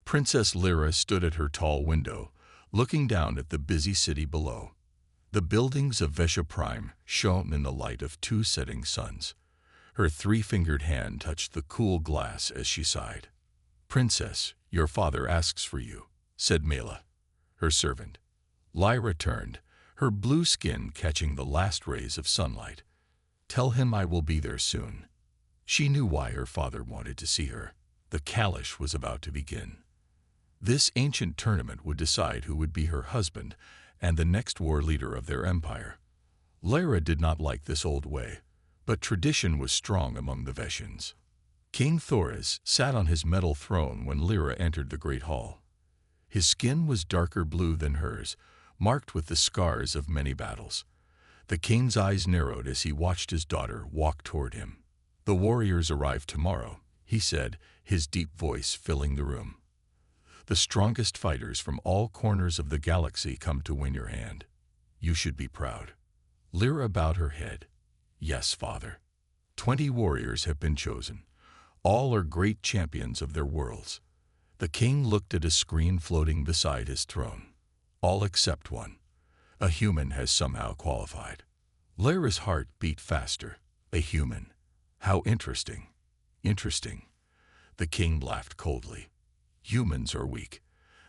Princess Lyra stood at her tall window, looking down at the busy city below. The buildings of Vesha Prime shone in the light of two setting suns. Her three-fingered hand touched the cool glass as she sighed. "Princess, your father asks for you," said Mela, her servant. Lyra turned, her blue skin catching the last rays of sunlight. "Tell him I will be there soon." She knew why her father wanted to see her. The Kalash was about to begin. This ancient tournament would decide who would be her husband and the next war leader of their empire. Lyra did not like this old way, but tradition was strong among the Veshians. King Thoris sat on his metal throne when Lyra entered the great hall. His skin was darker blue than hers, marked with the scars of many battles. The king's eyes narrowed as he watched his daughter walk toward him. "The warriors arrive tomorrow," he said, his deep voice filling the room. "The strongest fighters from all corners of the galaxy come to win your hand. You should be proud." Lyra bowed her head. "Yes, father. 20 warriors have been chosen. All are great champions of their worlds." The king looked at a screen floating beside his throne. "All except one. A human has somehow qualified." Lyra's heart beat faster. A human. How interesting. Interesting. The king laughed coldly. "Humans are weak.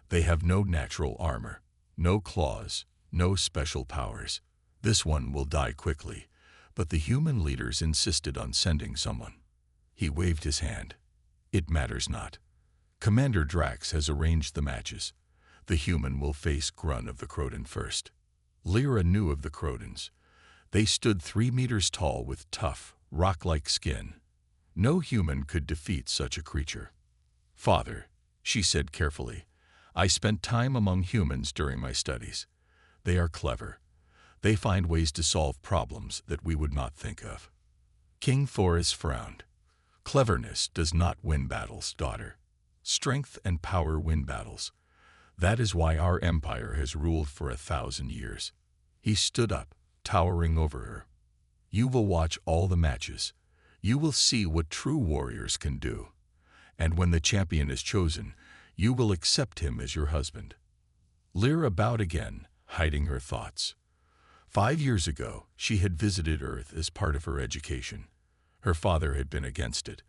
They have no natural armor, no claws, no special powers. This one will die quickly, but the human leaders insisted on sending someone." He waved his hand. "It matters not. Commander Drax has arranged the matches. The human will face Grun of the Croton first." Lyra knew of the Crotons. They stood 3 meters tall with tough, rock-like skin. No human could defeat such a creature. "Father," she said carefully, "I spent time among humans during my studies. They are clever. They find ways to solve problems that we would not think of." King Thoris frowned. "Cleverness does not win battles, daughter. Strength and power win battles. That is why our empire has ruled for 1,000 years." He stood up, towering over her. "You will watch all the matches. You will see what true warriors can do. And when the champion is chosen, you will accept him as your husband." Lyra bowed again, hiding her thoughts. 5 years ago, she had visited Earth as part of her education. Her father had been against it,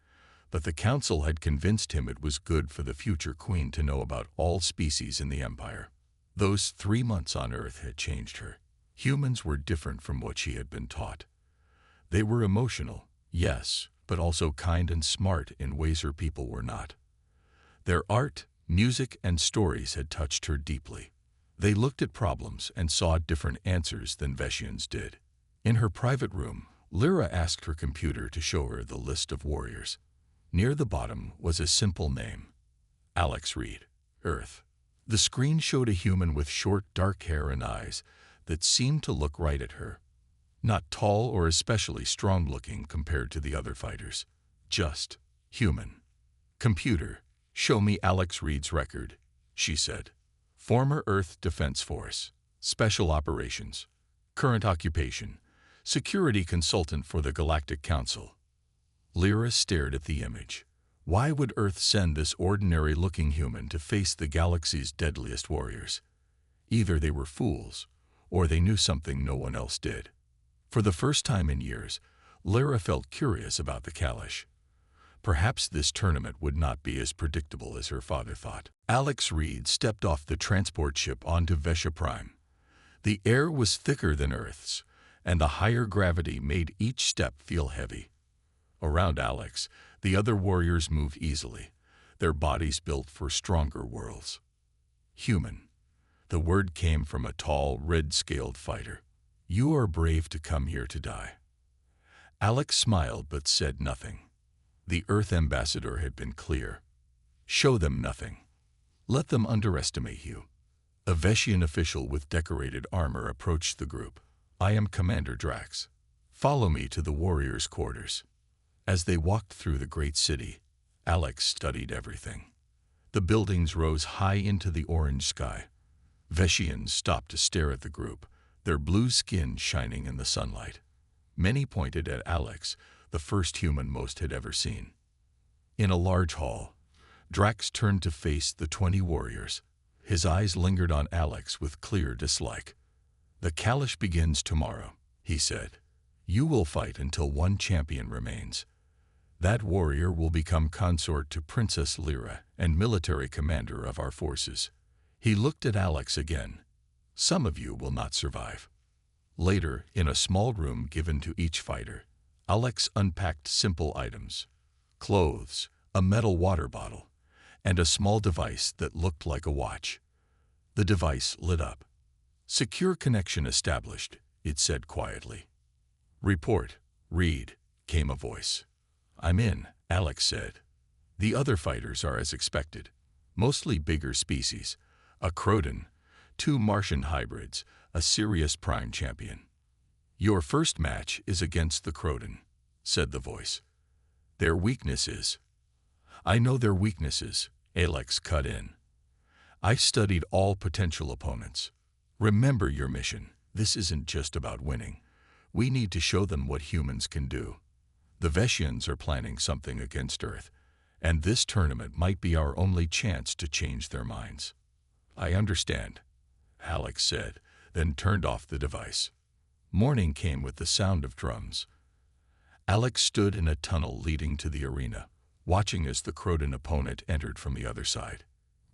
but the council had convinced him it was good for the future queen to know about all species in the empire. Those 3 months on Earth had changed her. Humans were different from what she had been taught. They were emotional, yes, but also kind and smart in ways her people were not. Their art, music, and stories had touched her deeply. They looked at problems and saw different answers than Veshians did. In her private room, Lyra asked her computer to show her the list of warriors. Near the bottom was a simple name: Alex Reed, Earth. The screen showed a human with short, dark hair and eyes that seemed to look right at her. Not tall or especially strong-looking compared to the other fighters. Just human. "Computer, show me Alex Reed's record," she said. "Former Earth Defense Force, Special Operations, current occupation, security consultant for the Galactic Council." Lyra stared at the image. Why would Earth send this ordinary-looking human to face the galaxy's deadliest warriors? Either they were fools, or they knew something no one else did. For the first time in years, Lyra felt curious about the Kalash. Perhaps this tournament would not be as predictable as her father thought. Alex Reed stepped off the transport ship onto Vesha Prime. The air was thicker than Earth's, and the higher gravity made each step feel heavy. Around Alex, the other warriors moved easily, their bodies built for stronger worlds. Human. The word came from a tall, red-scaled fighter. "You are brave to come here to die." Alex smiled but said nothing. The Earth ambassador had been clear. "Show them nothing. Let them underestimate you." A Veshian official with decorated armor approached the group. "I am Commander Drax. Follow me to the warriors' quarters." As they walked through the great city, Alex studied everything. The buildings rose high into the orange sky. Veshians stopped to stare at the group, their blue skin shining in the sunlight. Many pointed at Alex, the first human most had ever seen. In a large hall, Drax turned to face the 20 warriors. His eyes lingered on Alex with clear dislike. "The Kalash begins tomorrow," he said. "You will fight until one champion remains. That warrior will become consort to Princess Lyra and military commander of our forces." He looked at Alex again. "Some of you will not survive." Later, in a small room given to each fighter, Alex unpacked simple items: clothes, a metal water bottle, and a small device that looked like a watch. The device lit up. "Secure connection established," it said quietly. "Report, read," came a voice. "I'm in," Alex said. "The other fighters are as expected. Mostly bigger species. A Croton, 2 Martian hybrids, a Sirius Prime champion." "Your first match is against the Croton," said the voice. "Their weaknesses." "I know their weaknesses," Alex cut in. "I studied all potential opponents. Remember your mission. This isn't just about winning. We need to show them what humans can do. The Veshians are planning something against Earth, and this tournament might be our only chance to change their minds." "I understand," Alex said, then turned off the device. Morning came with the sound of drums. Alex stood in a tunnel leading to the arena, watching as the Croton opponent entered from the other side.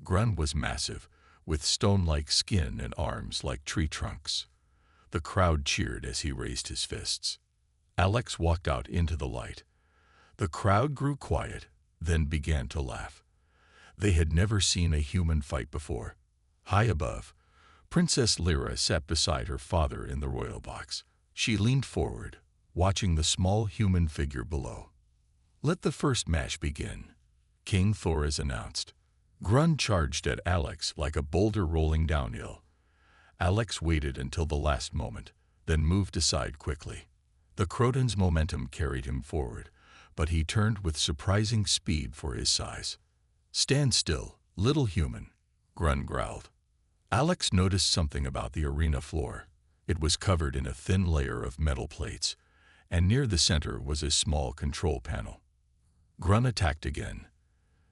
Grun was massive, with stone-like skin and arms like tree trunks. The crowd cheered as he raised his fists. Alex walked out into the light. The crowd grew quiet, then began to laugh. They had never seen a human fight before. High above, Princess Lyra sat beside her father in the royal box. She leaned forward, watching the small human figure below. "Let the first match begin," King Thoris announced. Grun charged at Alex like a boulder rolling downhill. Alex waited until the last moment, then moved aside quickly. The Croton's momentum carried him forward, but he turned with surprising speed for his size. "Stand still, little human," Grun growled. Alex noticed something about the arena floor. It was covered in a thin layer of metal plates, and near the center was a small control panel. Grun attacked again.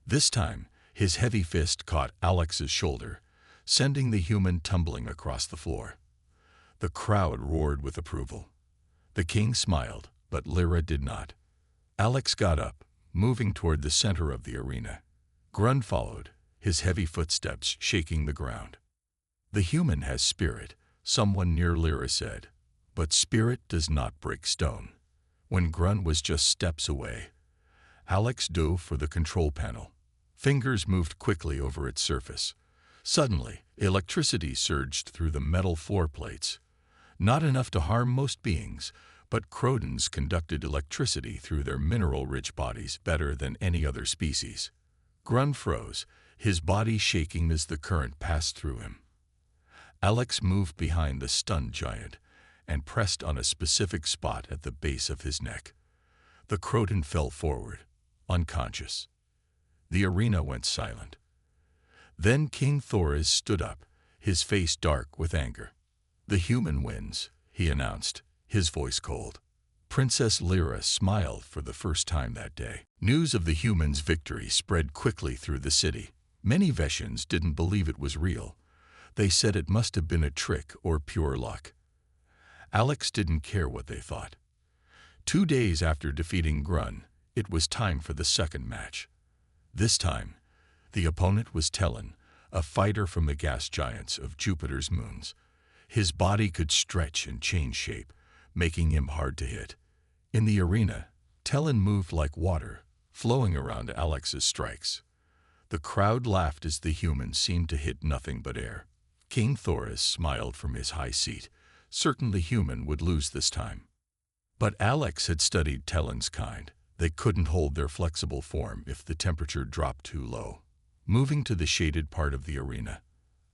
This time, his heavy fist caught Alex's shoulder, sending the human tumbling across the floor. The crowd roared with approval. The king smiled, but Lyra did not. Alex got up, moving toward the center of the arena. Grun followed, his heavy footsteps shaking the ground. "The human has spirit," someone near Lyra said, "but spirit does not break stone." When Grun was just steps away, Alex dove for the control panel. Fingers moved quickly over its surface. Suddenly, electricity surged through the metal floor plates. Not enough to harm most beings, but Crotons conducted electricity through their mineral-rich bodies better than any other species. Grun froze, his body shaking as the current passed through him. Alex moved behind the stunned giant and pressed on a specific spot at the base of his neck. The Croton fell forward, unconscious. The arena went silent. Then King Thoris stood up, his face dark with anger. "The human wins," he announced, his voice cold. Princess Lyra smiled for the first time that day. News of the humans' victory spread quickly through the city. Many Veshians didn't believe it was real. They said it must have been a trick or pure luck. Alex didn't care what they thought. 2 days after defeating Grun, it was time for the second match. This time, the opponent was Tellan, a fighter from the gas giants of Jupiter's moons. His body could stretch and change shape, making him hard to hit. In the arena, Tellan moved like water, flowing around Alex's strikes. The crowd laughed as the human seemed to hit nothing but air. King Thoris smiled from his high seat, certain the human would lose this time. But Alex had studied Tellan's kind. They couldn't hold their flexible form if the temperature dropped too low. Moving to the shaded part of the arena,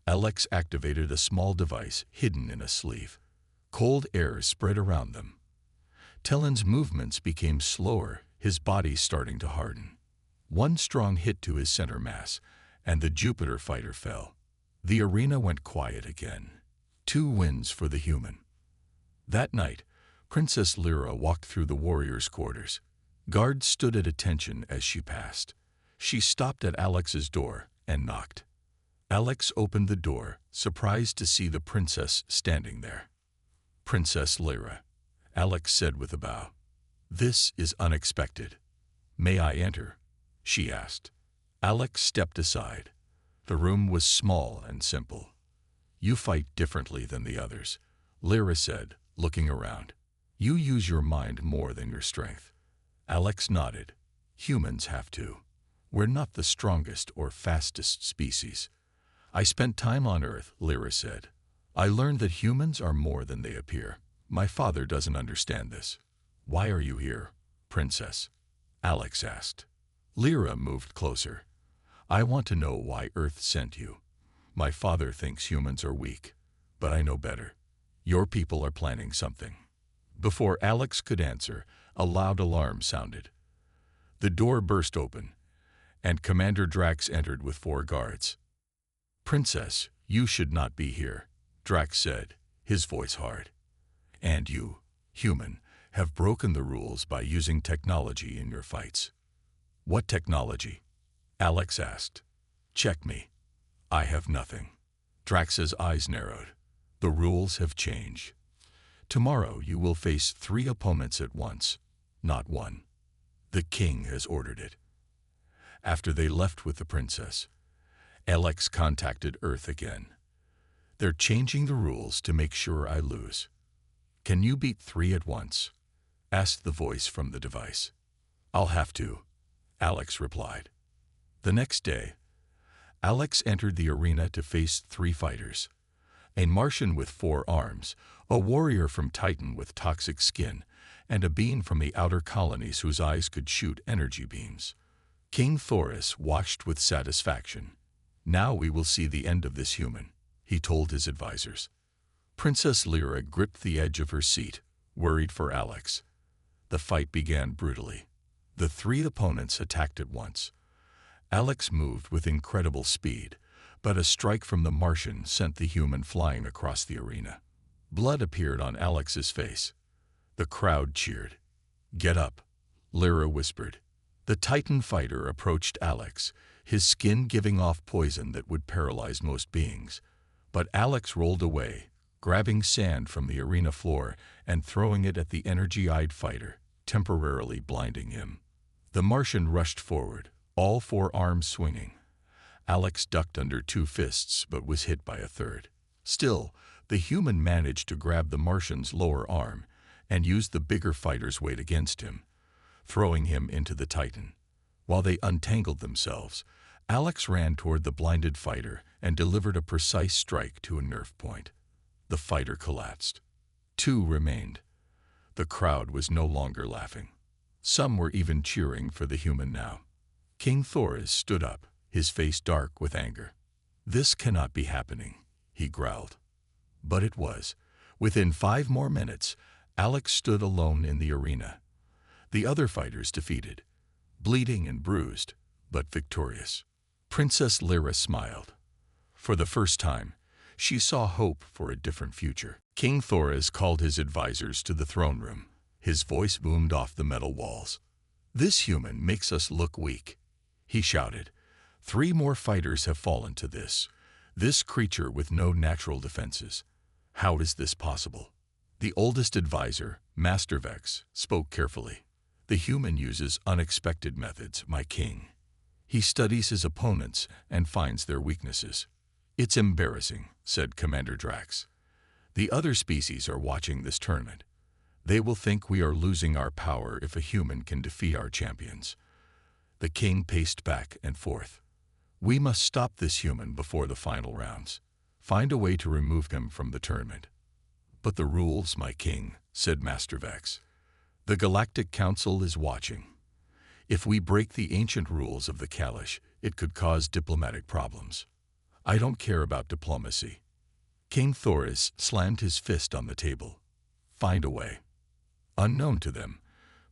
Alex activated a small device hidden in a sleeve. Cold air spread around them. Tellan's movements became slower, his body starting to harden. One strong hit to his center mass, and the Jupiter fighter fell. The arena went quiet again. 2 wins for the human. That night, Princess Lyra walked through the warriors' quarters. Guards stood at attention as she passed. She stopped at Alex's door and knocked. Alex opened the door, surprised to see the princess standing there. "Princess Lyra," Alex said with a bow. "This is unexpected." "May I enter?" she asked. Alex stepped aside. The room was small and simple. "You fight differently than the others," Lyra said, looking around. "You use your mind more than your strength." Alex nodded. "Humans have to. We're not the strongest or fastest species." "I spent time on Earth," Lyra said. "I learned that humans are more than they appear. My father doesn't understand this." "Why are you here, Princess?" Alex asked. Lyra moved closer. "I want to know why Earth sent you. My father thinks humans are weak, but I know better. Your people are planning something." Before Alex could answer, a loud alarm sounded. The door burst open, and Commander Drax entered with 4 guards. "Princess, you should not be here," Drax said, his voice hard. "And you, human, have broken the rules by using technology in your fights." "What technology?" Alex asked. "Check me. I have nothing." Drax's eyes narrowed. "The rules have changed. Tomorrow you will face 3 opponents at once, not 1. The king has ordered it." After they left with the princess, Alex contacted Earth again. "They're changing the rules to make sure I lose." "Can you beat 3 at once?" asked the voice from the device. "I'll have to," Alex replied. The next day, Alex entered the arena to face 3 fighters. A Martian with 4 arms, a warrior from Titan with toxic skin, and a being from the outer colonies whose eyes could shoot energy beams. King Thoris watched with satisfaction. "Now we will see the end of this human," he told his advisors. Princess Lyra gripped the edge of her seat, worried for Alex. The fight began brutally. The 3 opponents attacked at once. Alex moved with incredible speed, but a strike from the Martian sent the human flying across the arena. Blood appeared on Alex's face. The crowd cheered. "Get up," Lyra whispered. The Titan fighter approached Alex, his skin giving off poison that would paralyze most beings. But Alex rolled away, grabbing sand from the arena floor and throwing it at the energy-eyed fighter, temporarily blinding him. The Martian rushed forward, all 4 arms swinging. Alex ducked under 2 fists but was hit by a 3rd. Still, the human managed to grab the Martian's lower arm and used the bigger fighter's weight against him, throwing him into the Titan. While they untangled themselves, Alex ran toward the blinded fighter and delivered a precise strike to a nerve point. The fighter collapsed. 2 remained. The crowd was no longer laughing. Some were even cheering for the human now. King Thoris stood up, his face dark with anger. "This cannot be happening," he growled. But it was. Within 5 more minutes, Alex stood alone in the arena. The other fighters defeated, bleeding and bruised, but victorious. Princess Lyra smiled. For the first time, she saw hope for a different future. King Thoris called his advisors to the throne room. His voice boomed off the metal walls. "This human makes us look weak," he shouted. 3 more fighters have fallen to this creature with no natural defenses. How is this possible? The oldest advisor, Master Vex, spoke carefully. "The human uses unexpected methods, my king. He studies his opponents and finds their weaknesses." "It's embarrassing," said Commander Drax. "The other species are watching this tournament. They will think we are losing our power if a human can defeat our champions." The king paced back and forth. "We must stop this human before the final rounds. Find a way to remove him from the tournament." "But the rules, my king," said Master Vex. "The Galactic Council is watching. If we break the ancient rules of the Kalash, it could cause diplomatic problems." "I don't care about diplomacy." King Thoris slammed his fist on the table. "Find a way." Unknown to them,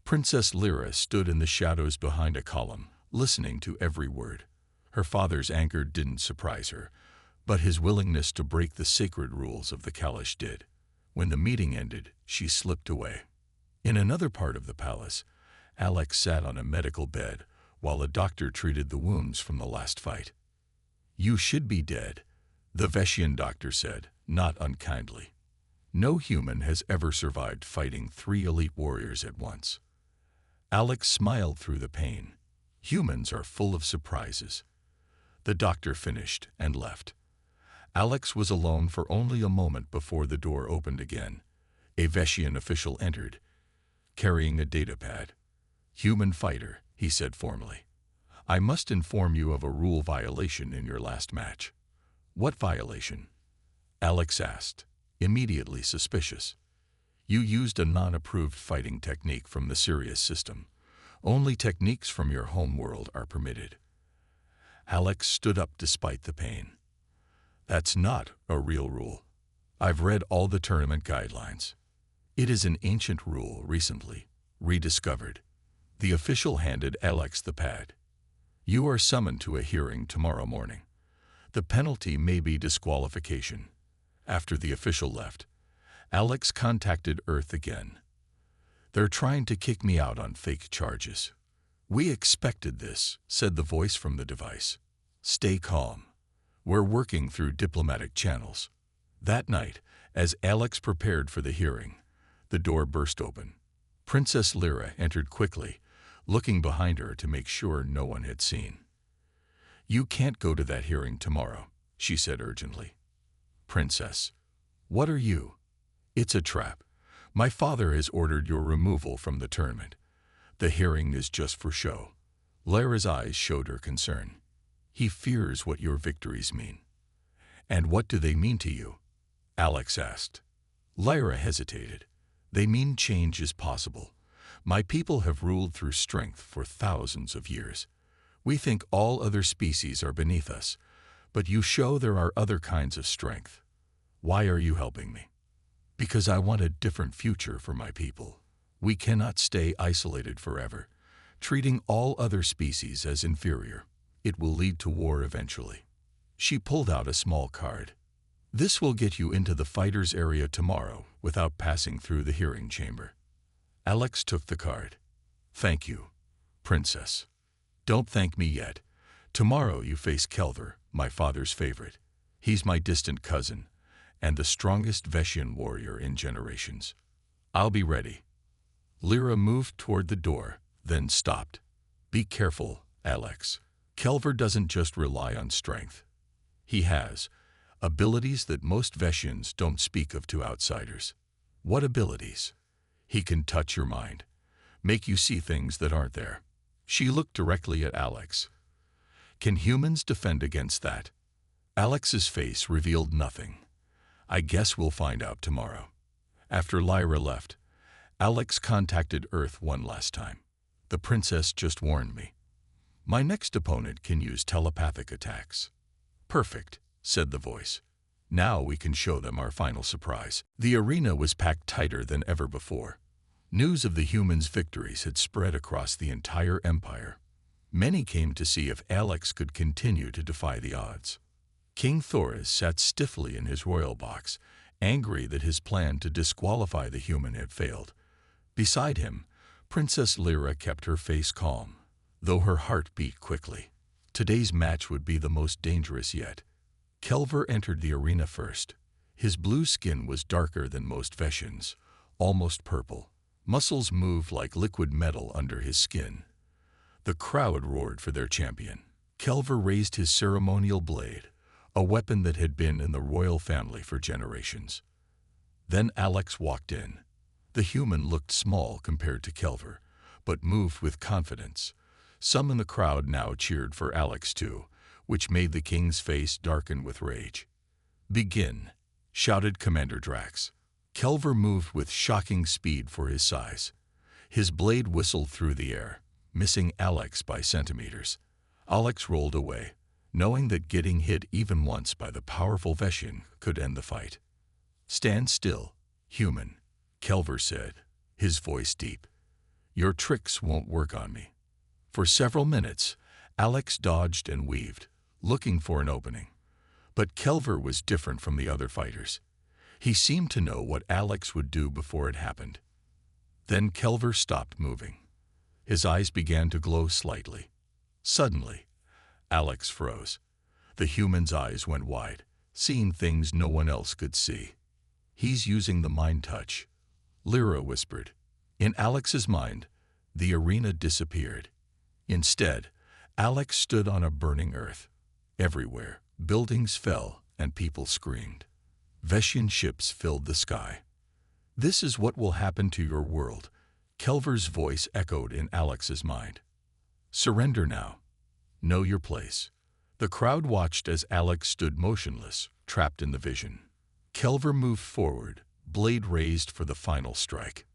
Princess Lyra stood in the shadows behind a column, listening to every word. Her father's anger didn't surprise her, but his willingness to break the sacred rules of the Kalash did. When the meeting ended, she slipped away. In another part of the palace, Alex sat on a medical bed, while a doctor treated the wounds from the last fight. "You should be dead," the Veshian doctor said, not unkindly. "No human has ever survived fighting 3 elite warriors at once." Alex smiled through the pain. "Humans are full of surprises." The doctor finished and left. Alex was alone for only a moment before the door opened again. A Veshian official entered, carrying a datapad. "Human fighter," he said formally. "I must inform you of a rule violation in your last match." "What violation?" Alex asked, immediately suspicious. "You used a non-approved fighting technique from the Sirius system. Only techniques from your home world are permitted." Alex stood up despite the pain. "That's not a real rule. I've read all the tournament guidelines. It is an ancient rule recently rediscovered." The official handed Alex the pad. "You are summoned to a hearing tomorrow morning. The penalty may be disqualification." After the official left, Alex contacted Earth again. "They're trying to kick me out on fake charges." "We expected this," said the voice from the device. "Stay calm. We're working through diplomatic channels." That night, as Alex prepared for the hearing, the door burst open. Princess Lyra entered quickly, looking behind her to make sure no one had seen. "You can't go to that hearing tomorrow," she said urgently. "Princess, what are you?" "It's a trap. My father has ordered your removal from the tournament. The hearing is just for show." Lyra's eyes showed her concern. "He fears what your victories mean." "And what do they mean to you?" Alex asked. Lyra hesitated. "They mean change is possible. My people have ruled through strength for thousands of years. We think all other species are beneath us, but you show there are other kinds of strength. Why are you helping me?" "Because I want a different future for my people. We cannot stay isolated forever, treating all other species as inferior. It will lead to war eventually." She pulled out a small card. "This will get you into the fighters area tomorrow without passing through the hearing chamber." Alex took the card. "Thank you, Princess." "Don't thank me yet. Tomorrow you face Kelver, my father's favorite. He's my distant cousin, and the strongest Veshian warrior in generations. I'll be ready." Lyra moved toward the door, then stopped. "Be careful, Alex. Kelver doesn't just rely on strength. He has abilities that most Veshians don't speak of to outsiders." "What abilities?" "He can touch your mind, make you see things that aren't there." She looked directly at Alex. "Can humans defend against that?" Alex's face revealed nothing. "I guess we'll find out tomorrow." After Lyra left, Alex contacted Earth one last time. "The princess just warned me. My next opponent can use telepathic attacks." "Perfect," said the voice. "Now we can show them our final surprise." The arena was packed tighter than ever before. News of the humans' victories had spread across the entire empire. Many came to see if Alex could continue to defy the odds. King Thoris sat stiffly in his royal box, angry that his plan to disqualify the human had failed. Beside him, Princess Lyra kept her face calm, though her heart beat quickly. Today's match would be the most dangerous yet. Kelver entered the arena first. His blue skin was darker than most Veshians, almost purple. Muscles moved like liquid metal under his skin. The crowd roared for their champion. Kelver raised his ceremonial blade, a weapon that had been in the royal family for generations. Then Alex walked in. The human looked small compared to Kelver, but moved with confidence. Some in the crowd now cheered for Alex too, which made the king's face darken with rage. "Begin," shouted Commander Drax. Kelver moved with shocking speed for his size. His blade whistled through the air, missing Alex by centimeters. Alex rolled away, knowing that getting hit even once by the powerful Veshian could end the fight. "Stand still, human," Kelver said, his voice deep. "Your tricks won't work on me." For several minutes, Alex dodged and weaved, looking for an opening. But Kelver was different from the other fighters. He seemed to know what Alex would do before it happened. Then Kelver stopped moving. His eyes began to glow slightly. Suddenly, Alex froze. The human's eyes went wide, seeing things no one else could see. "He's using the mind touch," Lyra whispered. In Alex's mind, the arena disappeared. Instead, Alex stood on a burning earth. Everywhere, buildings fell and people screamed. Veshian ships filled the sky. "This is what will happen to your world," Kelver's voice echoed in Alex's mind. "Surrender now. Know your place." The crowd watched as Alex stood motionless, trapped in the vision. Kelver moved forward, blade raised for the final strike.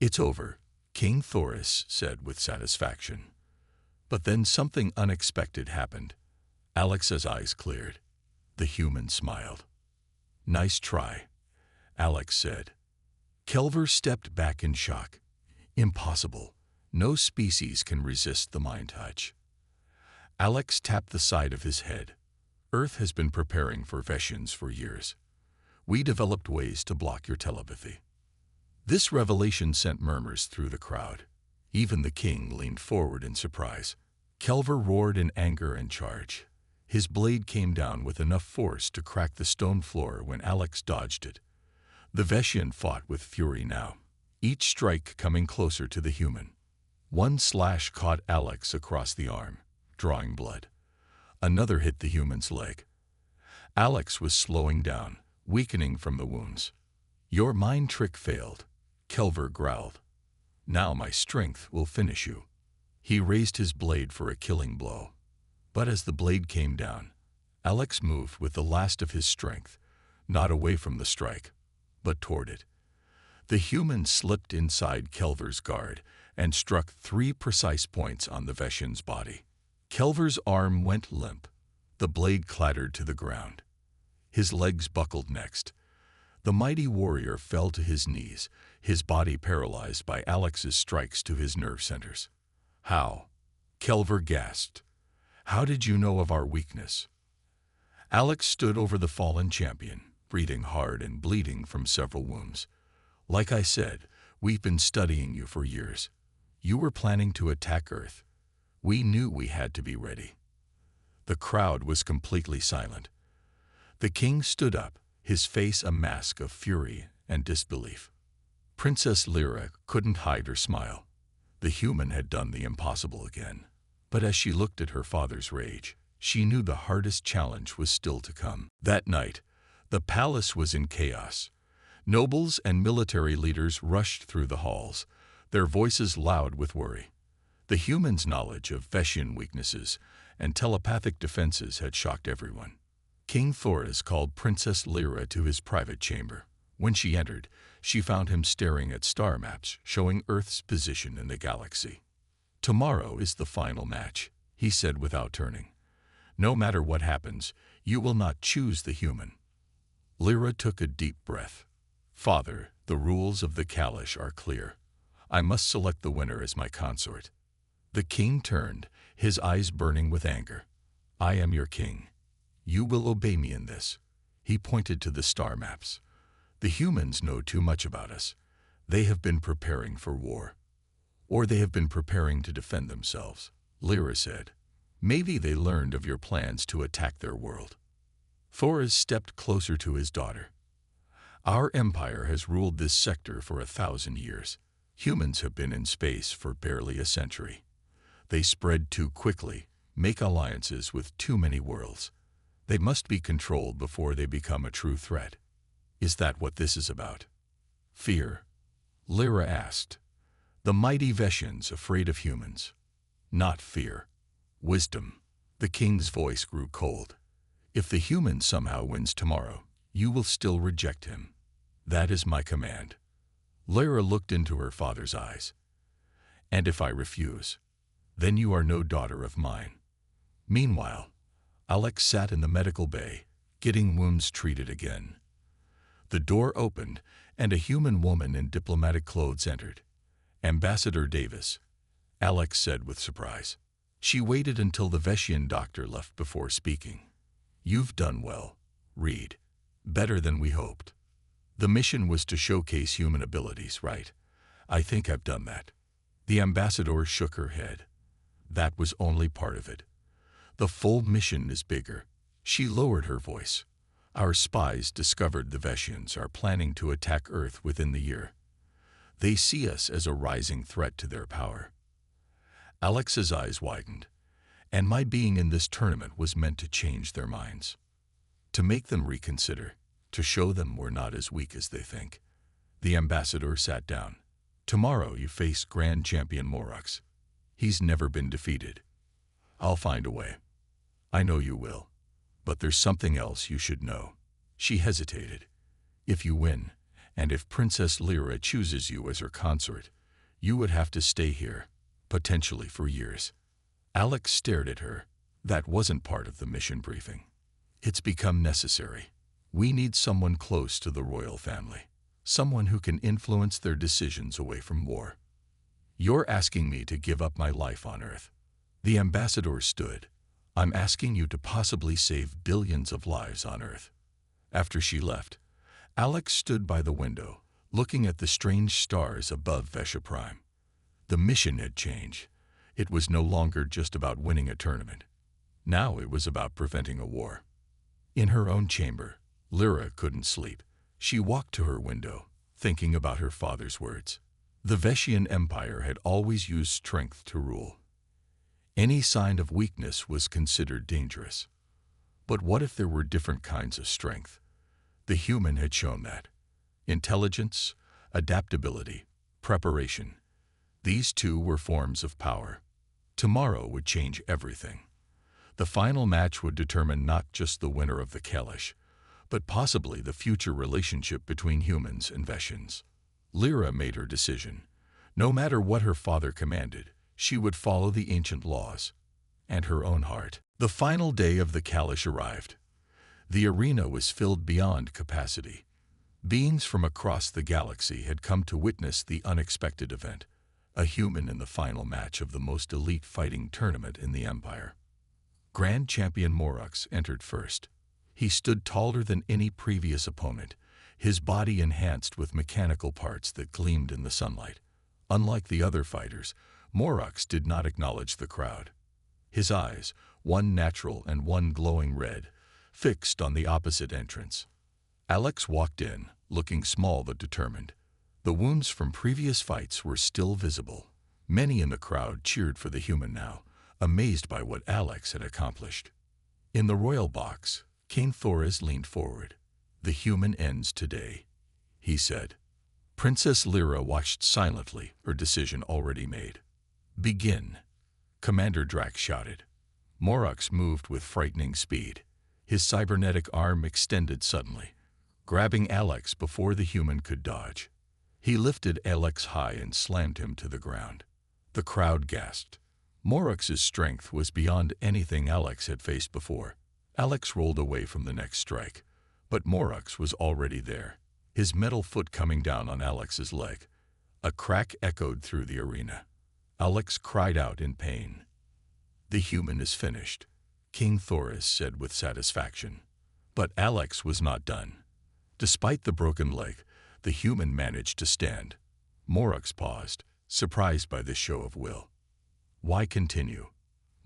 "It's over," King Thoris said with satisfaction. But then something unexpected happened. Alex's eyes cleared. The human smiled. "Nice try," Alex said. Kelver stepped back in shock. "Impossible. No species can resist the mind touch." Alex tapped the side of his head. "Earth has been preparing for Veshians for years. We developed ways to block your telepathy." This revelation sent murmurs through the crowd. Even the king leaned forward in surprise. Kelver roared in anger and charge. His blade came down with enough force to crack the stone floor when Alex dodged it. The Veshian fought with fury now, each strike coming closer to the human. One slash caught Alex across the arm, drawing blood. Another hit the human's leg. Alex was slowing down, weakening from the wounds. "Your mind trick failed," Kelver growled. "Now my strength will finish you." He raised his blade for a killing blow. But as the blade came down, Alex moved with the last of his strength, not away from the strike, but toward it. The human slipped inside Kelver's guard and struck 3 precise points on the Veshian's body. Kelver's arm went limp. The blade clattered to the ground. His legs buckled next. The mighty warrior fell to his knees, his body paralyzed by Alex's strikes to his nerve centers. "How?" Kelver gasped. "How did you know of our weakness?" Alex stood over the fallen champion, breathing hard and bleeding from several wounds. "Like I said, we've been studying you for years. You were planning to attack Earth. We knew we had to be ready." The crowd was completely silent. The king stood up, his face a mask of fury and disbelief. Princess Lyra couldn't hide her smile. The human had done the impossible again. But as she looked at her father's rage, she knew the hardest challenge was still to come. That night, the palace was in chaos. Nobles and military leaders rushed through the halls, their voices loud with worry. The human's knowledge of Veshian weaknesses and telepathic defenses had shocked everyone. King Thoris called Princess Lyra to his private chamber. When she entered, she found him staring at star maps showing Earth's position in the galaxy. "Tomorrow is the final match," he said without turning. "No matter what happens, you will not choose the human." Lyra took a deep breath. "Father, the rules of the Kalash are clear. I must select the winner as my consort." The king turned, his eyes burning with anger. "I am your king. You will obey me in this." He pointed to the star maps. "The humans know too much about us. They have been preparing for war. Or they have been preparing to defend themselves," Lyra said. "Maybe they learned of your plans to attack their world." Thoris stepped closer to his daughter. "Our empire has ruled this sector for 1,000 years. Humans have been in space for barely a century. They spread too quickly, make alliances with too many worlds. They must be controlled before they become a true threat. Is that what this is about?" "Fear?" Lyra asked. "The mighty Veshians afraid of humans." "Not fear. Wisdom." The king's voice grew cold. "If the human somehow wins tomorrow, you will still reject him. That is my command." Lyra looked into her father's eyes. "And if I refuse, then you are no daughter of mine." Meanwhile, Alex sat in the medical bay, getting wounds treated again. The door opened, and a human woman in diplomatic clothes entered. "Ambassador Davis," Alex said with surprise. She waited until the Veshian doctor left before speaking. "You've done well, Reed. Better than we hoped. The mission was to showcase human abilities, right? I think I've done that." The ambassador shook her head. That was only part of it. The full mission is bigger. She lowered her voice. Our spies discovered the Veshians are planning to attack Earth within the year. They see us as a rising threat to their power. Alex's eyes widened, and my being in this tournament was meant to change their minds, to make them reconsider, to show them we're not as weak as they think. The ambassador sat down. Tomorrow you face Grand Champion Morux. He's never been defeated. I'll find a way. I know you will. But there's something else you should know. She hesitated. If you win, and if Princess Lyra chooses you as her consort, you would have to stay here, potentially for years. Alex stared at her. That wasn't part of the mission briefing. It's become necessary. We need someone close to the royal family, someone who can influence their decisions away from war. You're asking me to give up my life on Earth. The ambassador stood. I'm asking you to possibly save billions of lives on Earth. After she left, Alex stood by the window, looking at the strange stars above Vesha Prime. The mission had changed. It was no longer just about winning a tournament. Now it was about preventing a war. In her own chamber, Lyra couldn't sleep. She walked to her window, thinking about her father's words. The Veshian Empire had always used strength to rule. Any sign of weakness was considered dangerous. But what if there were different kinds of strength? The human had shown that. Intelligence, adaptability, preparation. These two were forms of power. Tomorrow would change everything. The final match would determine not just the winner of the Kalish, but possibly the future relationship between humans and Veshians. Lyra made her decision. No matter what her father commanded, she would follow the ancient laws and her own heart. The final day of the Kalish arrived. The arena was filled beyond capacity. Beings from across the galaxy had come to witness the unexpected event, a human in the final match of the most elite fighting tournament in the Empire. Grand Champion Morux entered first. He stood taller than any previous opponent, his body enhanced with mechanical parts that gleamed in the sunlight. Unlike the other fighters, Morux did not acknowledge the crowd. His eyes, one natural and one glowing red, fixed on the opposite entrance. Alex walked in, looking small but determined. The wounds from previous fights were still visible. Many in the crowd cheered for the human now, amazed by what Alex had accomplished. In the royal box, King Thoris leaned forward. "The human ends today," he said. Princess Lyra watched silently, her decision already made. "Begin," Commander Drax shouted. Morux moved with frightening speed. His cybernetic arm extended suddenly, grabbing Alex before the human could dodge. He lifted Alex high and slammed him to the ground. The crowd gasped. Morux's strength was beyond anything Alex had faced before. Alex rolled away from the next strike, but Morux was already there, his metal foot coming down on Alex's leg. A crack echoed through the arena. Alex cried out in pain. "The human is finished," King Thoris said with satisfaction. But Alex was not done. Despite the broken leg, the human managed to stand. Morux paused, surprised by this show of will. "Why continue?"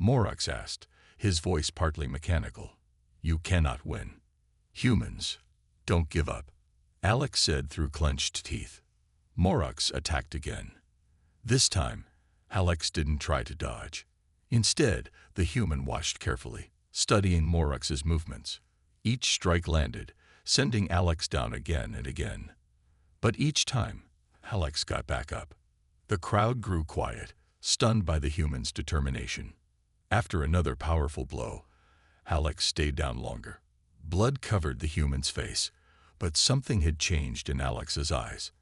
Morux asked, his voice partly mechanical. "You cannot win. Humans, don't give up," Alex said through clenched teeth. Morux attacked again. This time, Alex didn't try to dodge. Instead, the human watched carefully, studying Morux's movements. Each strike landed, sending Alex down again and again. But each time, Alex got back up. The crowd grew quiet, stunned by the human's determination. After another powerful blow, Alex stayed down longer. Blood covered the human's face, but something had changed in Alex's eyes.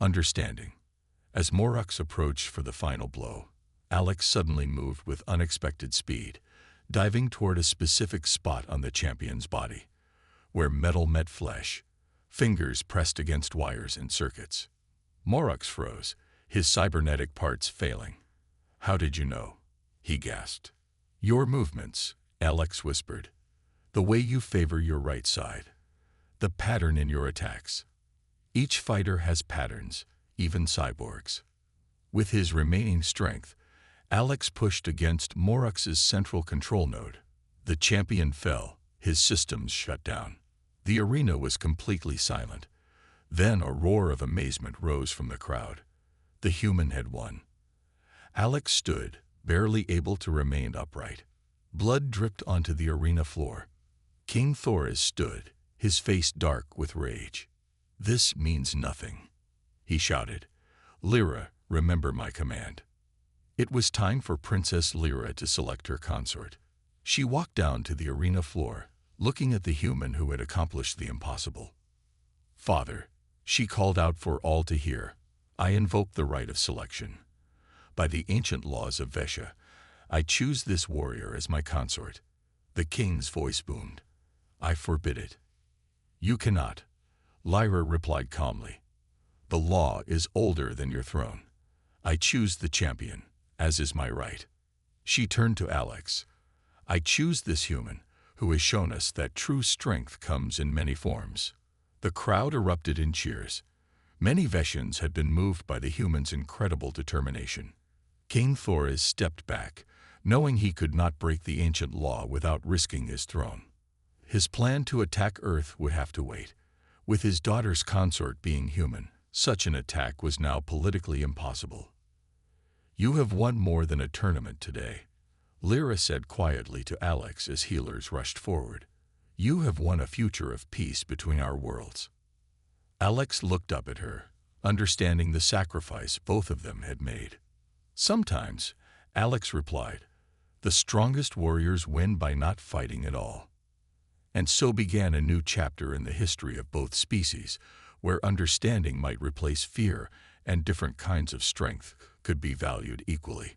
Understanding. As Morux approached for the final blow, Alex suddenly moved with unexpected speed, diving toward a specific spot on the champion's body, where metal met flesh, fingers pressed against wires and circuits. Morux froze, his cybernetic parts failing. "How did you know?" he gasped. "Your movements," Alex whispered. "The way you favor your right side. The pattern in your attacks. Each fighter has patterns, even cyborgs." With his remaining strength, Alex pushed against Morox's central control node. The champion fell, his systems shut down. The arena was completely silent. Then a roar of amazement rose from the crowd. The human had won. Alex stood, barely able to remain upright. Blood dripped onto the arena floor. King Thoris stood, his face dark with rage. "This means nothing," he shouted. "Lyra, remember my command." It was time for Princess Lyra to select her consort. She walked down to the arena floor, looking at the human who had accomplished the impossible. "Father," she called out for all to hear, "I invoke the right of selection. By the ancient laws of Vesha, I choose this warrior as my consort." The king's voice boomed. "I forbid it." "You cannot," Lyra replied calmly. "The law is older than your throne. I choose the champion, as is my right." She turned to Alex. "I choose this human, who has shown us that true strength comes in many forms." The crowd erupted in cheers. Many Veshians had been moved by the human's incredible determination. King Thoris stepped back, knowing he could not break the ancient law without risking his throne. His plan to attack Earth would have to wait. With his daughter's consort being human, such an attack was now politically impossible. "You have won more than a tournament today," Lyra said quietly to Alex as healers rushed forward. "You have won a future of peace between our worlds." Alex looked up at her, understanding the sacrifice both of them had made. "Sometimes," Alex replied, "the strongest warriors win by not fighting at all." And so began a new chapter in the history of both species, where understanding might replace fear and different kinds of strength could be valued equally.